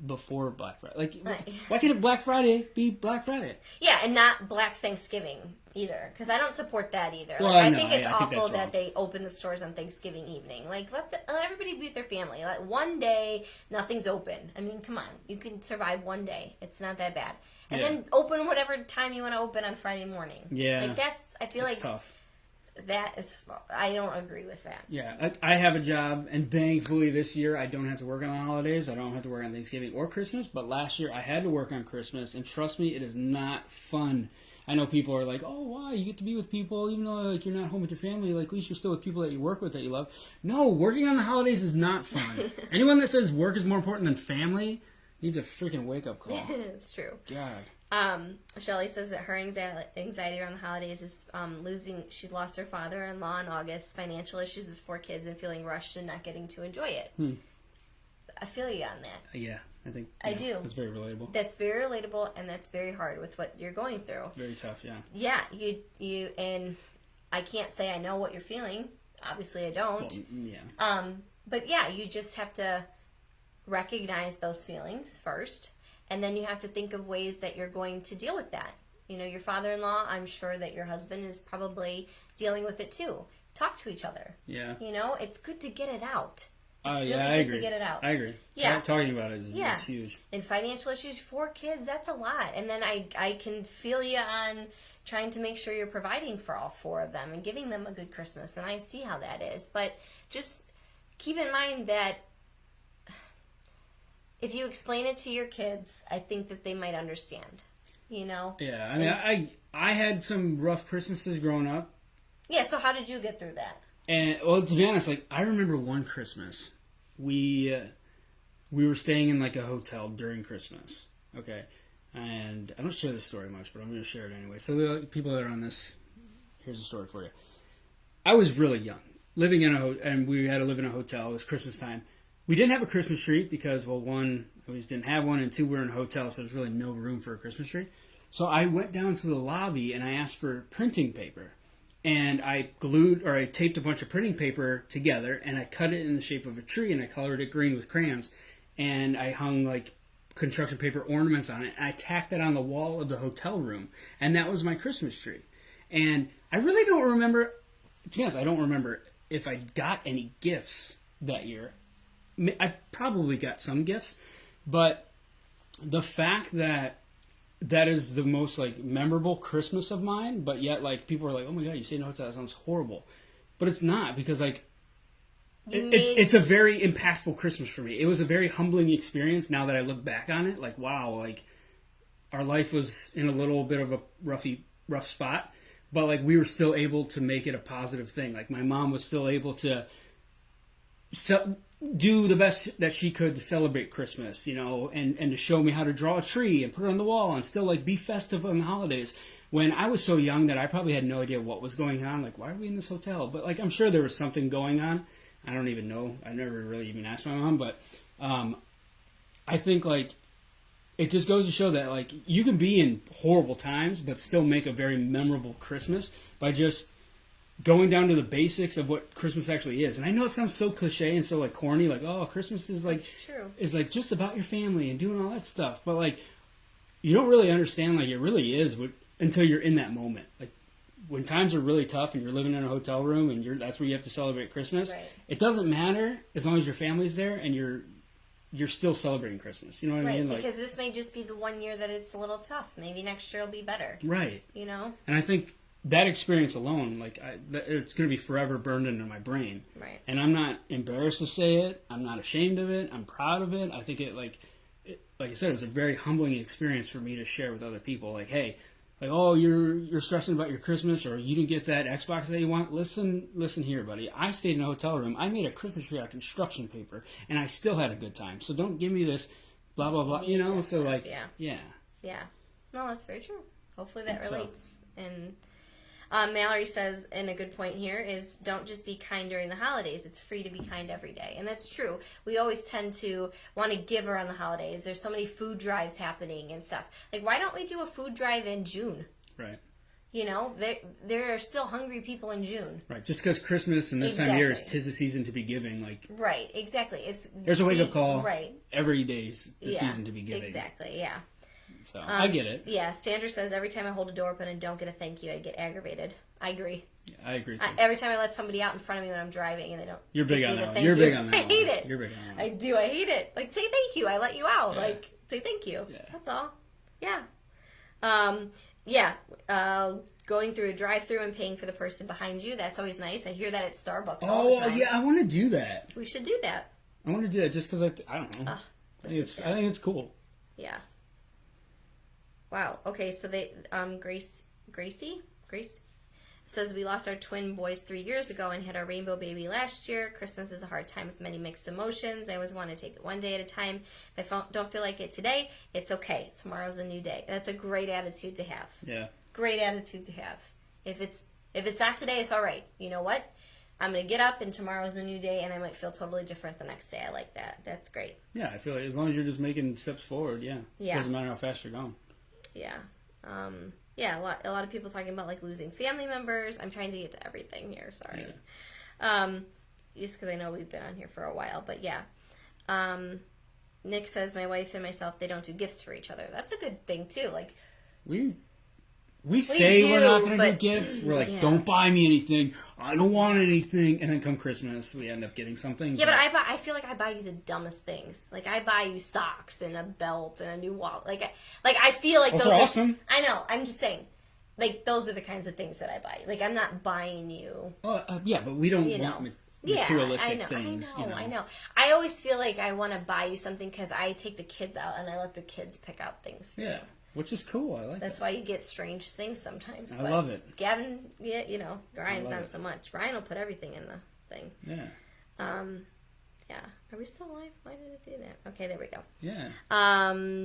Before Black Friday. Why can't Black Friday be Black Friday?
Yeah, and not Black Thanksgiving either, because I don't support that either.
Well,
I think it's awful that they open the stores on Thanksgiving evening. Like, let everybody be with their family. Like, one day, nothing's open. I mean, come on. You can survive one day. It's not that bad. And then open whatever time you want to open on Friday morning.
Yeah.
Like, I feel like
tough.
That is, I don't agree with that.
Yeah, I have a job, and thankfully this year I don't have to work on the holidays. I don't have to work on Thanksgiving or Christmas, but last year I had to work on Christmas, and trust me, it is not fun. I know people are like, oh, why? You get to be with people, even though you're not home with your family. Like, at least you're still with people that you work with that you love. No, working on the holidays is not fun. Anyone that says work is more important than family needs a freaking wake-up call.
It's true.
God.
Shelly says that her anxiety around the holidays is she lost her father-in-law in August, financial issues with 4 kids, and feeling rushed and not getting to enjoy it. I feel you on that.
Yeah, I think
I do.
That's very relatable.
That's very relatable, and that's very hard with what you're going through.
Very tough, yeah.
Yeah, you and I can't say I know what you're feeling. Obviously, I don't.
Well, yeah.
But yeah, you just have to recognize those feelings first. And then you have to think of ways that you're going to deal with that. You know, your father-in-law, I'm sure that your husband is probably dealing with it too. Talk to each other. Yeah. You know, it's good to get it out. It's really good to get it out.
I agree. Yeah. Talking about it is huge.
And financial issues, 4 kids, that's a lot. And then I can feel you on trying to make sure you're providing for all 4 of them and giving them a good Christmas. And I see how that is. But just keep in mind that if you explain it to your kids, I think that they might understand, you know?
Yeah, I mean, I had some rough Christmases growing up.
Yeah, so how did you get through that?
And, well, to be honest, like, I remember one Christmas, we were staying in, like, a hotel during Christmas, okay? And I don't share this story much, but I'm going to share it anyway. So the people that are on this, here's a story for you. I was really young, living in and we had to live in a hotel. It was Christmas time. We didn't have a Christmas tree because, well, 1, we just didn't have one, and 2, we were in a hotel, so there's really no room for a Christmas tree. So I went down to the lobby, and I asked for printing paper. And I taped a bunch of printing paper together, and I cut it in the shape of a tree, and I colored it green with crayons. And I hung, like, construction paper ornaments on it, and I tacked that on the wall of the hotel room. And that was my Christmas tree. And I really don't remember, to be honest, I don't remember if I got any gifts that year. I probably got some gifts, but the fact that that is the most, like, memorable Christmas of mine, but yet, like, people are like, oh my God, you stayed in a hotel, that sounds horrible. But it's not, because, like, It's a very impactful Christmas for me. It was a very humbling experience now that I look back on it. Like, wow, like, our life was in a little bit of a rough spot, but, like, we were still able to make it a positive thing. Like, my mom was still able to do the best that she could to celebrate Christmas, you know, and to show me how to draw a tree and put it on the wall and still, like, be festive on the holidays. When I was so young that I probably had no idea what was going on. Like, why are we in this hotel? But, like, I'm sure there was something going on. I don't even know. I never really even asked my mom. But I think, like, it just goes to show that, like, you can be in horrible times but still make a very memorable Christmas by just going down to the basics of what Christmas actually is. And I know it sounds so cliche and so, like, corny. Like, oh, Christmas is, like, like, just about your family and doing all that stuff. But, like, you don't really understand, like, it really is until you're in that moment. Like, when times are really tough and you're living in a hotel room and that's where you have to celebrate Christmas, it doesn't matter as long as your family's there and you're still celebrating Christmas. You know what I mean? Like,
because this may just be the one year that it's a little tough. Maybe next year will be better.
Right.
You know?
And I think that experience alone, like, it's going to be forever burned into my brain.
Right.
And I'm not embarrassed to say it. I'm not ashamed of it. I'm proud of it. I think like I said, it was a very humbling experience for me to share with other people. Like, hey, like, oh, you're stressing about your Christmas, or you didn't get that Xbox that you want. Listen here, buddy. I stayed in a hotel room. I made a Christmas tree out of construction paper, and I still had a good time. So don't give me this blah, blah, blah, you know? So, like, yeah.
No, that's very true. Hopefully that relates. And Mallory says, and a good point here is, don't just be kind during the holidays. It's free to be kind every day. And that's true. We always tend to want to give around the holidays. There's so many food drives happening and stuff. Like, why don't we do a food drive in June?
Right.
You know, there are still hungry people in June.
Right. Just because Christmas and this time of year is 'tis the season to be giving. Like,
right. Exactly.
There's a wake-up call.
Right.
Every day's the season to be giving.
Exactly. Yeah.
So, I get it.
Yeah, Sandra says, every time I hold a door open and don't get a thank you, I get aggravated. I agree.
Yeah, I agree, too.
Every time I let somebody out in front of me when I'm driving and they don't
You're big
give
on
me the
that
thank
You're
you.
big on that
I hate it.
You're big on that
I do. I hate it. Like, say thank you. I let you out.
Yeah.
Like, say thank you.
Yeah.
That's all. Yeah. Going through a drive-thru and paying for the person behind you, that's always nice. I hear that at Starbucks all the time.
Yeah, I want to do that.
We should do that.
I want to do that just because I don't know. I think it's cool.
Yeah. Wow. Okay, so they Gracie says, we lost our twin boys 3 years ago and had our rainbow baby last year. Christmas is a hard time with many mixed emotions. I always want to take it one day at a time. If I don't feel like it today, it's okay. Tomorrow's a new day. That's a great attitude to have.
Yeah.
Great attitude to have. If it's not today, it's all right. You know what? I'm going to get up and tomorrow's a new day and I might feel totally different the next day. I like that. That's great.
Yeah, I feel like as long as you're just making steps forward, yeah. It doesn't matter how fast you're going.
Yeah. A lot of people talking about, like, losing family members. I'm trying to get to everything here. Sorry. Yeah. Just because I know we've been on here for a while. But, yeah. Nick says, my wife and myself, they don't do gifts for each other. That's a good thing, too. Like,
we say we're not going to do gifts. We're like, don't buy me anything. I don't want anything. And then come Christmas, we end up getting something.
Yeah, but I feel like I buy you the dumbest things. Like, I buy you socks and a belt and a new wallet. Like I feel like those are
awesome.
I know. I'm just saying. Like, those are the kinds of things that I buy. Like, I'm not buying you.
Yeah, but we don't want materialistic things.
I know. I always feel like I want to buy you something because I take the kids out and I let the kids pick out things for you.
Which is cool. I like
That's why you get strange things sometimes.
I love it.
Gavin, Brian's not so much. Brian will put everything in the thing.
Yeah.
Yeah. Are we still live? Why did it do that? Okay, there we go.
Yeah.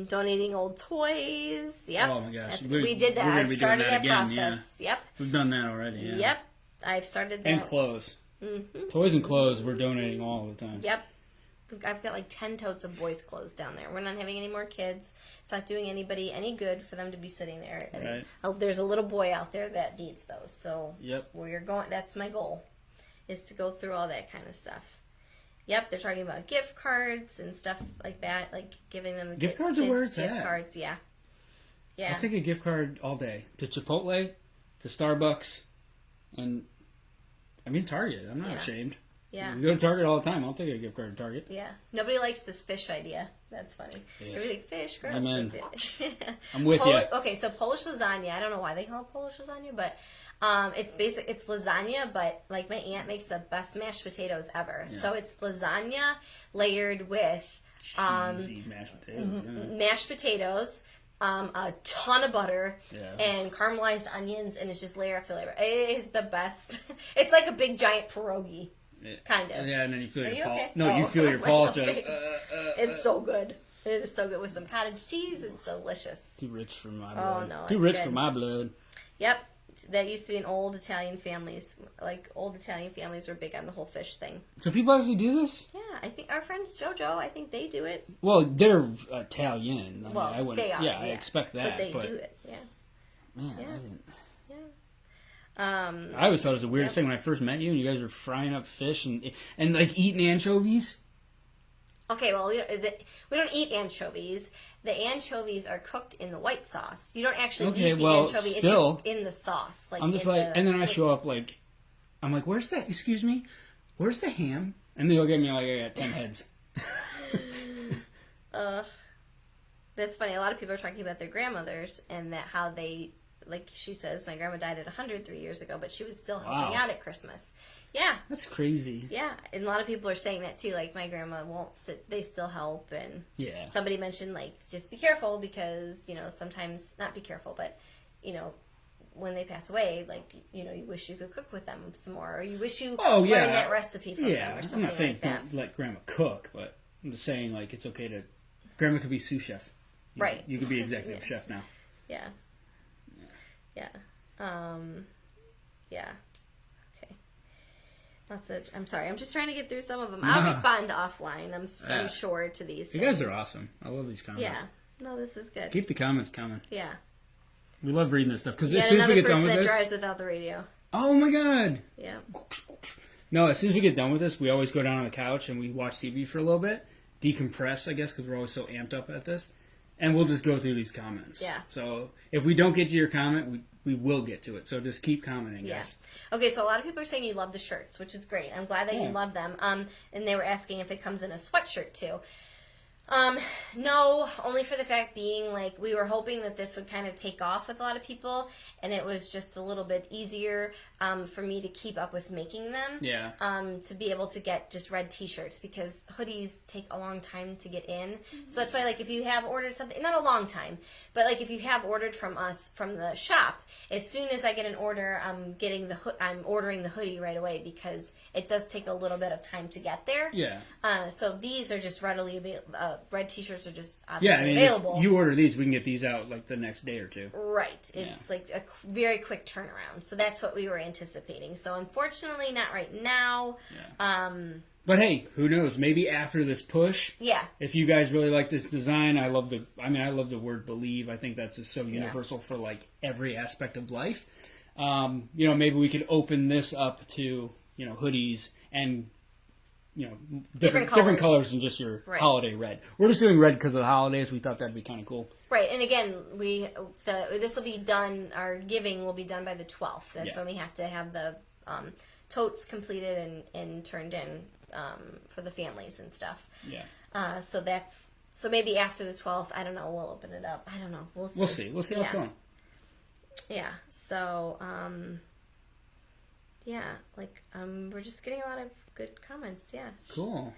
Donating old toys. Yep.
Oh my gosh.
We did that. I've started that process.
Yeah.
Yep.
We've done that already. Yeah.
Yep. I've started that.
And clothes.
Mm-hmm.
Toys and clothes we're donating all the time.
Yep. I've got like 10 totes of boys' clothes down there. We're not having any more kids. It's not doing anybody any good for them to be sitting there. And there's a little boy out there that needs those. So we're going. That's my goal, is to go through all that kind of stuff. Yep, they're talking about gift cards and stuff like that, like giving them
gift cards are where it's at.
Gift cards, yeah.
I'll take a gift card all day to Chipotle, to Starbucks, and Target. I'm not ashamed.
Yeah.
We go to Target all the time. I'll take a gift card to Target.
Yeah. Nobody likes this fish idea. That's funny. Everybody's like, fish, gross.
I'm with you.
Okay, so Polish lasagna. I don't know why they call it Polish lasagna, but It's basic. It's lasagna, but like my aunt makes the best mashed potatoes ever.
Yeah.
So it's lasagna layered with
cheesy mashed potatoes. Yeah.
mashed potatoes, a ton of butter,
Yeah.
and caramelized onions, and it's just layer after layer. It is the best. It's like a big giant pierogi, kind of.
Yeah, and then you feel
Are
your
you
pulse.
okay?
No, you
Oh.
feel your pulse. You're
Okay.
like,
It's so good. It is so good with some cottage cheese. It's delicious.
too rich for my blood.
Oh no,
Too
it's
rich
good.
for my blood.
Yep. That used to be in old Italian families. Like, old Italian families were big on the whole fish thing.
So people actually do this?
Yeah, I think our friends JoJo, I think they do it.
Well, they're Italian. I mean,
Well,
I wouldn't,
they are.
yeah, I expect that.
But they do it, yeah.
Man,
Yeah.
I didn't.
Yeah.
I always thought it was the weirdest
Yep.
thing when I first met you, and you guys were frying up fish and like eating anchovies.
Okay, well, we don't eat anchovies. The anchovies are cooked in the white sauce. You don't actually eat the anchovy.
Still,
it's just in the sauce. Like
I'm just like, and then I show up like, I'm like, where's that? Excuse me, where's the ham? And they look at me like I got 10 heads.
That's funny. A lot of people are talking about their grandmothers and that how they, like she says, my grandma died at 103 years ago, but she was still helping
Wow.
out at Christmas. Yeah.
That's crazy.
Yeah, and a lot of people are saying that too. Like, my grandma won't sit; they still help. And
Yeah.
somebody mentioned, like, just be careful because sometimes not be careful, but when they pass away, like you wish you could cook with them some more, or you wish you learned that recipe from them, or something
I'm not saying
like that.
don't let grandma cook, but I'm just saying like it's okay to. Grandma could be sous chef.
Right.
You could be executive chef now.
Yeah. Yeah. Yeah. Okay. I'm sorry. I'm just trying to get through some of them. I'll respond offline. I'm sure to these.
You guys are awesome. I love these comments.
Yeah. No, this is good.
Keep the comments coming.
Yeah.
We love reading this stuff because
Yet
as soon as we
another
get done
person
with
that
this,
drives without the radio.
oh my god!
Yeah.
No, as soon as we get done with this, we always go down on the couch and we watch TV for a little bit, decompress, I guess, because we're always so amped up at this, and we'll just go through these comments.
Yeah.
So if we don't get to your comment, we will get to it. So just keep commenting,
Yeah.
guys.
Okay, so a lot of people are saying you love the shirts, which is great. I'm glad that you love them. And they were asking if it comes in a sweatshirt too. No, only for the fact being, like, we were hoping that this would kind of take off with a lot of people, and it was just a little bit easier for me to keep up with making them.
Yeah.
To be able to get just red t-shirts, because hoodies take a long time to get in. So that's why, like, if you have ordered something, not a long time, but like if you have ordered from us from the shop, as soon as I get an order, I'm ordering the hoodie right away, because it does take a little bit of time to get there.
Yeah.
So these are just readily available. Red t-shirts are just
Yeah,
obviously
I mean,
available.
if you order these, we can get these out like the next day or two.
Right. It's like a very quick turnaround. So that's what we were anticipating. So unfortunately, not right now.
Yeah. But hey, who knows? Maybe after this push.
Yeah.
If you guys really like this design, I love the word believe. I think that's just so universal for like every aspect of life. Maybe we could open this up to, hoodies and different colors than just your holiday red. We're just doing red because of the holidays. We thought that'd be kind of cool.
Right, and again, this will be done. Our giving will be done by the 12th. That's when we have to have the totes completed and turned in for the families and stuff.
Yeah.
So maybe after the 12th, I don't know. We'll open it up. I don't know. We'll see.
We'll see how it's going.
Yeah. So we're just getting a lot of good comments. Yeah.
Cool.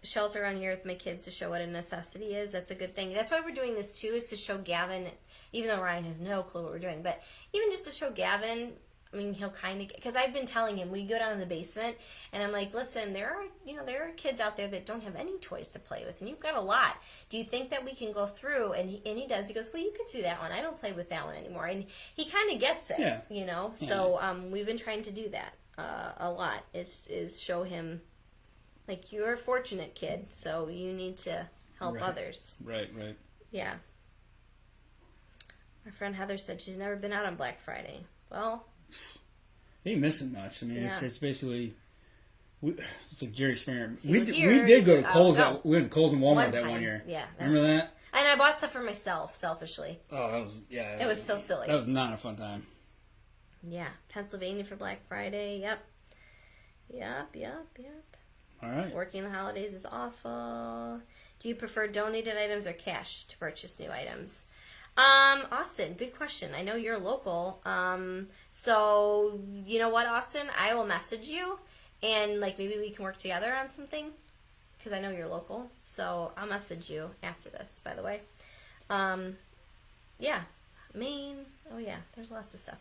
Shelter around here with my kids to show what a necessity is. That's a good thing. That's why we're doing this too, is to show Gavin, even though Ryan has no clue what we're doing, but even just to show Gavin, I mean, he'll kind of, because I've been telling him, we go down to the basement and I'm like, listen, there are kids out there that don't have any toys to play with, and you've got a lot. Do you think that we can go through? And he does. He goes, well, you could do that one. I don't play with that one anymore. And he kind of gets it,
Yeah.
So we've been trying to do that a lot, is show him, like, you're a fortunate kid, so you need to help others.
Right.
Yeah. My friend Heather said she's never been out on Black Friday. Well,
He ain't missing much. I mean, it's basically, it's like Jerry Springer.
You
We
here,
did go to Kohl's.
no.
We went to Kohl's and Walmart
one
that
time.
one year.
Yeah.
Remember that?
And I bought stuff for myself, selfishly.
Oh, that was
It was so silly.
That was not a fun time.
Yeah. Pennsylvania for Black Friday. Yep.
All right.
Working the holidays is awful. Do you prefer donated items or cash to purchase new items? Austin, good question. I know you're local. So you know what, Austin? I will message you, and like maybe we can work together on something. Because I know you're local, so I'll message you after this. By the way, yeah, Maine. Oh yeah, there's lots of stuff.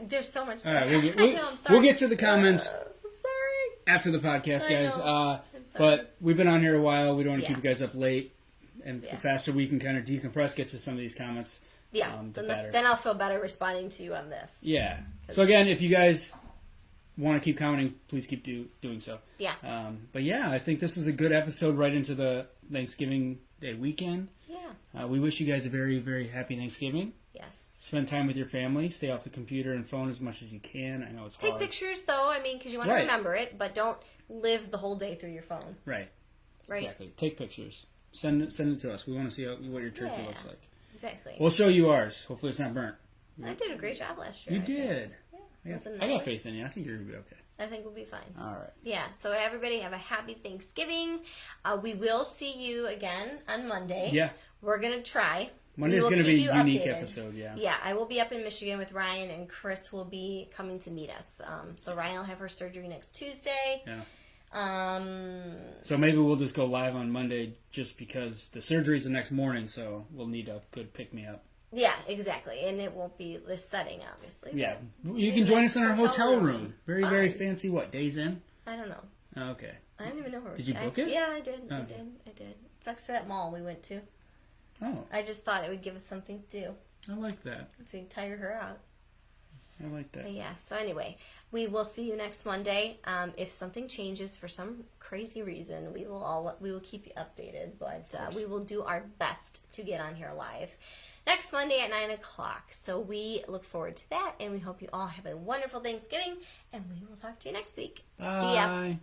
There's so much.
All right,
Stuff.
we'll get to the comments
I'm sorry.
after the podcast, guys.
I'm sorry.
But we've been on here a while. We don't want to
Yeah.
keep you guys up late, and the faster we can kind of decompress, get to some of these comments.
Yeah,
the better.
then I'll feel better responding to you on this.
Yeah. So again, if you guys want to keep commenting, please keep doing so.
Yeah.
But yeah, I think this was a good episode right into the Thanksgiving Day weekend.
Yeah.
We wish you guys a very, very happy Thanksgiving.
Yes.
Spend time with your family. Stay off the computer and phone as much as you can. I know it's hard.
Take pictures, though. I mean, because you want to remember it, but don't live the whole day through your phone.
Right.
Right.
Exactly. Take pictures. Send it to us. We want to see what your turkey looks like.
Exactly.
We'll show you ours. Hopefully it's not burnt.
I did a great job last year.
You did.
Yeah.
I got faith in you. I think you're going to be okay.
I think we'll be fine.
All right.
Yeah, so everybody have a happy Thanksgiving. We will see you again on Monday.
Yeah.
We're going to try.
Monday's going to be a unique episode, yeah.
Yeah, I will be up in Michigan with Ryan, and Chris will be coming to meet us. So Ryan will have her surgery next Tuesday.
Yeah.
So
maybe we'll just go live on Monday just because the surgery's the next morning, so we'll need a good pick-me-up.
Yeah, exactly. And it won't be this setting, obviously.
Yeah. You can join us in our hotel room. Very, very fancy. What, Days Inn?
I don't know.
Oh, okay.
I don't even know where we're
Did you book it?
Yeah, I did.
Okay.
I did. It's next to that mall we went to.
Oh.
I just thought it would give us something to do.
I like that.
To tire her out.
I like that.
But yeah, so anyway, we will see you next Monday. If something changes for some crazy reason, we will keep you updated. But we will do our best to get on here live next Monday at 9 o'clock. So we look forward to that, and we hope you all have a wonderful Thanksgiving, and we will talk to you next week.
Bye.
See ya.